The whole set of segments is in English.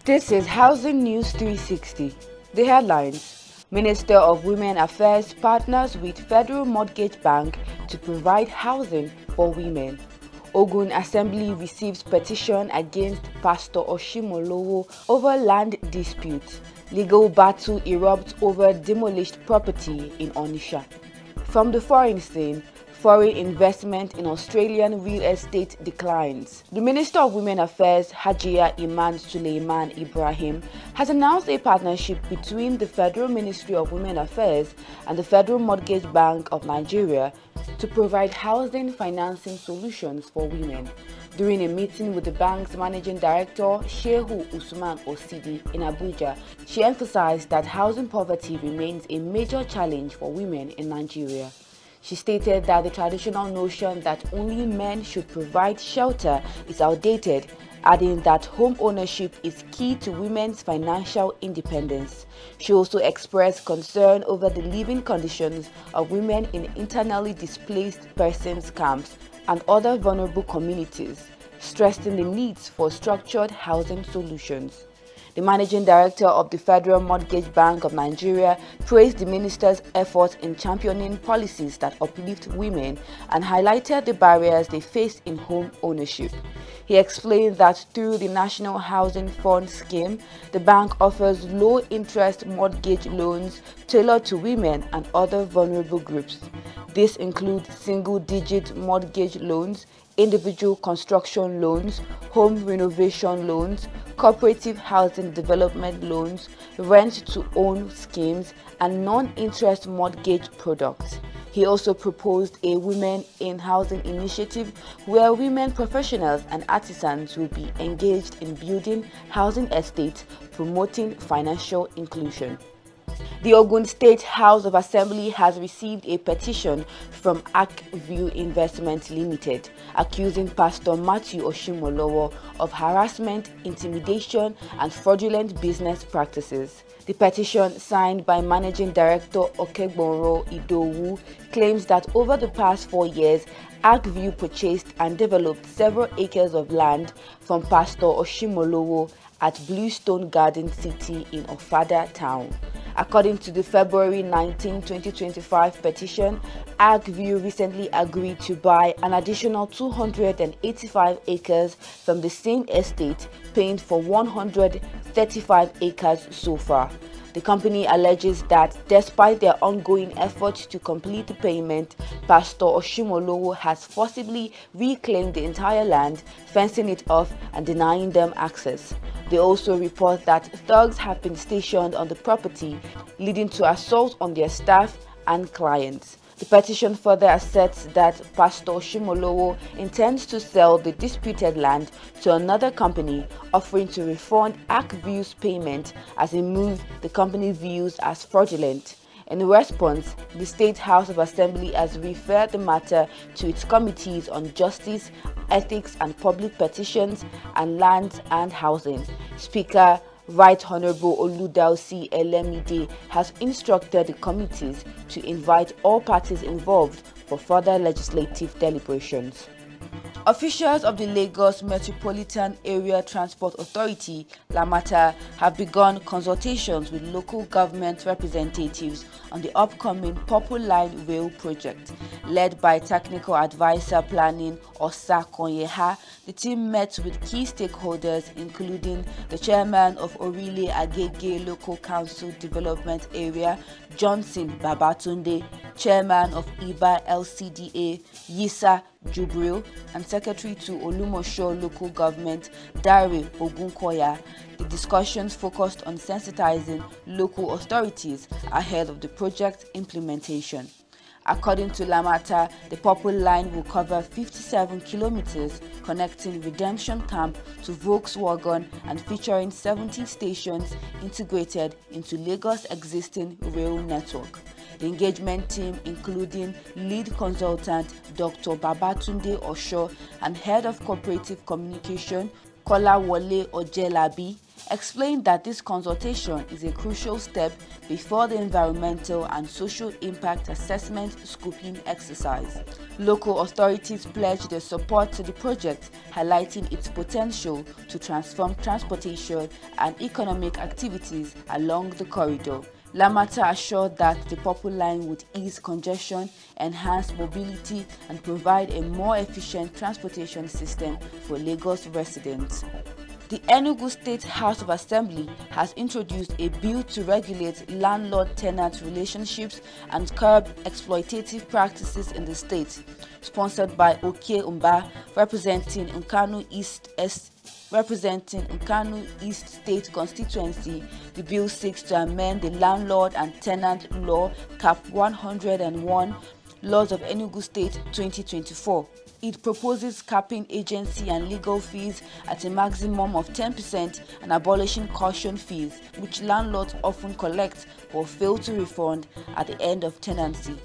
This is Housing News 360. The headlines: Minister of Women Affairs partners with Federal Mortgage Bank to provide housing for women. Ogun Assembly receives petition against Pastor Ashimolowo over land dispute. Legal battle erupts over demolished property in Onitsha. From the foreign scene, foreign investment in Australian real estate declines. The Minister of Women Affairs, Hajia Iman Suleiman Ibrahim, has announced a partnership between the Federal Ministry of Women Affairs and the Federal Mortgage Bank of Nigeria to provide housing financing solutions for women. During a meeting with the bank's managing director, Shehu Usman Osidi, in Abuja, she emphasized that housing poverty remains a major challenge for women in Nigeria. She stated that the traditional notion that only men should provide shelter is outdated, adding that home ownership is key to women's financial independence. She also expressed concern over the living conditions of women in internally displaced persons camps and other vulnerable communities, stressing the needs for structured housing solutions. The managing director of the Federal Mortgage Bank of Nigeria praised the minister's efforts in championing policies that uplift women and highlighted the barriers they face in home ownership. He explained that through the National Housing Fund scheme, the bank offers low-interest mortgage loans tailored to women and other vulnerable groups. This includes single-digit mortgage loans, individual construction loans, home renovation loans, cooperative housing development loans, rent-to-own schemes, and non-interest mortgage products. He also proposed a Women in Housing initiative where women professionals and artisans will be engaged in building housing estates, promoting financial inclusion. The Ogun State House of Assembly has received a petition from View Investment Limited accusing Pastor Matthew Ashimolowo of harassment, intimidation, and fraudulent business practices. The petition, signed by Managing Director Okegbonro Idowu, claims that over the past 4 years, View purchased and developed several acres of land from Pastor Ashimolowo at Bluestone Garden City in Ofada Town. According to the February 19, 2025 petition, View recently agreed to buy an additional 285 acres from the same estate, paying for 135 acres so far. The company alleges that despite their ongoing efforts to complete the payment, Pastor Ashimolowo has forcibly reclaimed the entire land, fencing it off and denying them access. They also report that thugs have been stationed on the property, leading to assault on their staff and clients. The petition further asserts that Pastor Ashimolowo intends to sell the disputed land to another company, offering to refund View's payment as a move the company views as fraudulent. In response, the State House of Assembly has referred the matter to its committees on justice, ethics and public petitions, and lands and housing. Speaker Right Honorable Oludausi Elemide has instructed the committees to invite all parties involved for further legislative deliberations. Officials of the Lagos Metropolitan Area Transport Authority, LAMATA, have begun consultations with local government representatives on the upcoming Purple Line Rail project. Led by Technical Advisor Planning Osa Konyeha, the team met with key stakeholders including the chairman of Orile Agege Local Council Development Area, Johnson Babatunde, chairman of IBA LCDA, Yisa Jubril, and Secretary to Olumosho Local Government, Dare Ogunkoya. The discussions focused on sensitizing local authorities ahead of the project implementation. According to Lamata, the Purple Line will cover 57 kilometers connecting Redemption Camp to Volkswagen and featuring 70 stations integrated into Lagos' existing rail network. The engagement team, including lead consultant Dr. Babatunde Osho and head of cooperative communication Kolawole Ojelabi, explained that this consultation is a crucial step before the environmental and social impact assessment scoping exercise. Local authorities pledged their support to the project, highlighting its potential to transform transportation and economic activities along the corridor. Lamata assured that the Purple Line would ease congestion, enhance mobility, and provide a more efficient transportation system for Lagos residents. The Enugu State House of Assembly has introduced a bill to regulate landlord-tenant relationships and curb exploitative practices in the state. Sponsored by Oke Umba, representing Nkanu East State constituency, the bill seeks to amend the Landlord and Tenant Law Cap 101, Laws of Enugu State 2024. It proposes capping agency and legal fees at a maximum of 10% and abolishing caution fees, which landlords often collect or fail to refund at the end of tenancy.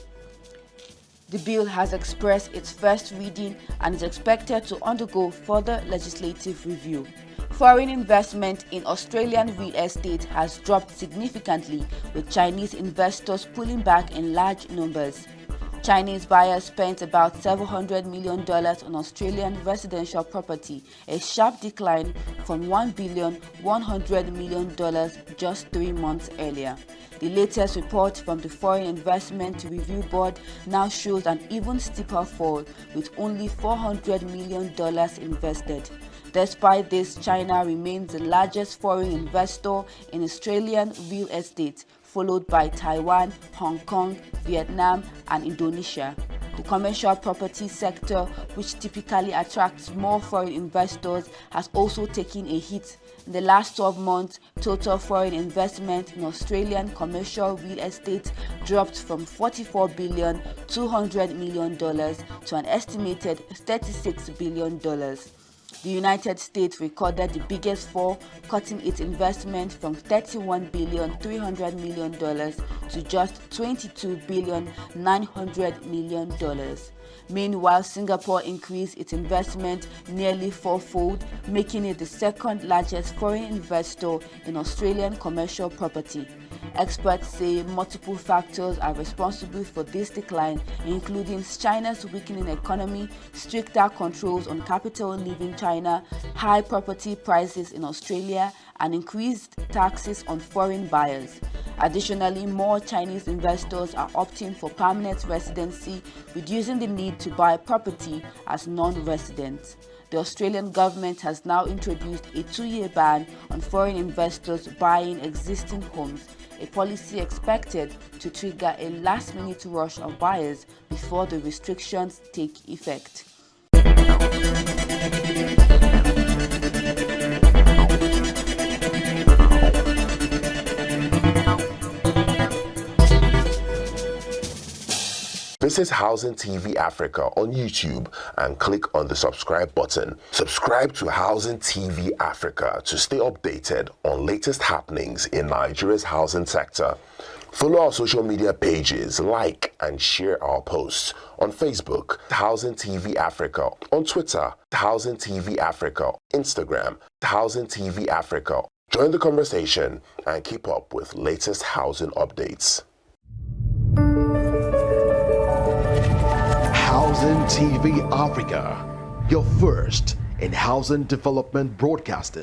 The bill has expressed its first reading and is expected to undergo further legislative review. Foreign investment in Australian real estate has dropped significantly, with Chinese investors pulling back in large numbers. Chinese buyers spent about $700 million on Australian residential property, a sharp decline from $1,100 million just 3 months earlier. The latest report from the Foreign Investment Review Board now shows an even steeper fall, with only $400 million invested. Despite this, China remains the largest foreign investor in Australian real estate, followed by Taiwan, Hong Kong, Vietnam, and Indonesia. The commercial property sector, which typically attracts more foreign investors, has also taken a hit. In the last 12 months, total foreign investment in Australian commercial real estate dropped from $44.2 billion to an estimated $36 billion. The United States recorded the biggest fall, cutting its investment from $31.3 billion to just $22.9 billion. Meanwhile, Singapore increased its investment nearly fourfold, making it the second largest foreign investor in Australian commercial property. Experts say multiple factors are responsible for this decline, including China's weakening economy, stricter controls on capital leaving China, high property prices in Australia, and increased taxes on foreign buyers. Additionally, more Chinese investors are opting for permanent residency, reducing the need to buy property as non-residents. The Australian government has now introduced a 2-year ban on foreign investors buying existing homes, a policy expected to trigger a last-minute rush of buyers before the restrictions take effect. Visit Housing TV Africa on YouTube and click on the subscribe button. Subscribe to Housing TV Africa to stay updated on latest happenings in Nigeria's housing sector. Follow our social media pages, like and share our posts on Facebook, Housing TV Africa, on Twitter, Housing TV Africa, Instagram, Housing TV Africa. Join the conversation and keep up with latest housing updates. Housing TV Africa, your first in housing development broadcasting.